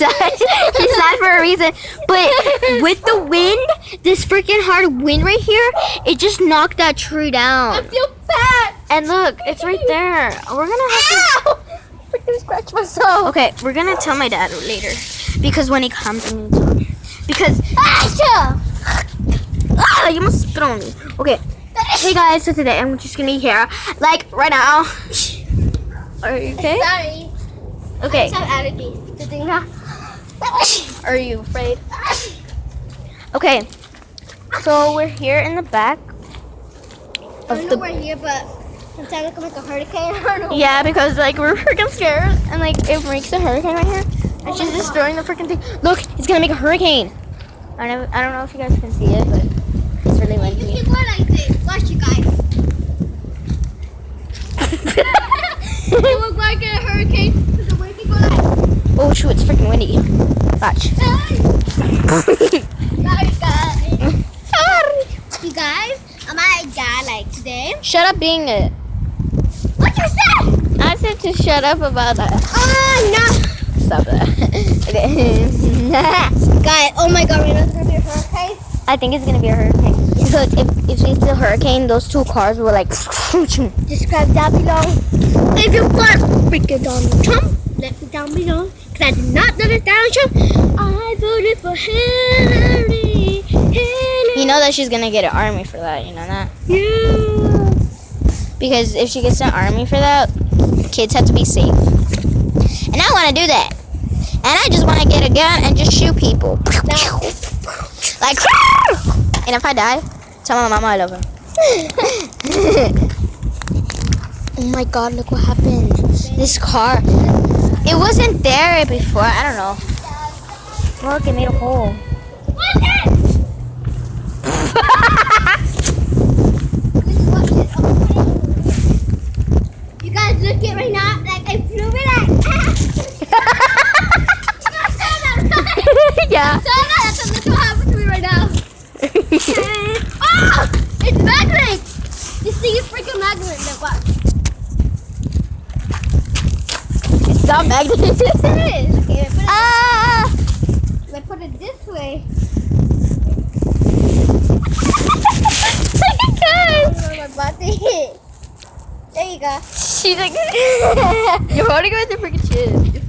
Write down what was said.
sad. She's sad for a reason. But with the wind, this freaking hard wind right here, it just knocked that tree down. I feel bad. And look, it's right there. We're gonna have to. Ow! Freaking scratch myself. Okay, we're gonna tell my dad later because when he comes, I need to tell him. Because you almost spit on me. Okay. Hey guys, so today I'm just gonna be here, like right now. Are you okay? Sorry. Okay. I have allergies. The thing now. Are you afraid? Okay. So we're here in the back I don't know we're here, but sometimes it can make a hurricane. I don't know. Yeah, because like we're freaking scared, and like it makes a hurricane right here, and she's destroying the freaking thing. Look, it's gonna make a hurricane. I don't know if you guys can see it, but it's really You windy. can go like this. Watch you guys. It looks like a hurricane. The wind can go like. Oh shoot, it's freaking windy. Watch. Sorry guys. Sorry. You guys, I might die like today. Shut up being it. What you said? I said to shut up about that. Oh no. Stop that. Okay. Guys, oh my god, we know it's gonna be a hurricane. I think it's gonna be a hurricane. Because if it's a hurricane, those two cars will like. Describe down below. If you want freaking Donald Trump, let me down below. Because I did not vote for Donald Trump. I voted for Hillary. You know that she's gonna get an army for that. You know that. Yeah. Because if she gets an army for that, kids have to be safe. And I want to do that. And I just want to get a gun and just shoot people. Like, and if I die, tell my mama I love her. Oh my god, look what happened. This car, it wasn't there before. I don't know. Look, it made a hole. You guys look it right now, like I flew it like Yeah. that's what happened to me right now. Oh, it's magnet. This thing is freaking magnet. Look, watch. It's not magnet. It is. Okay, Ah! I put it this way. My body. There you go. She's like, you're holding her with your freaking chin.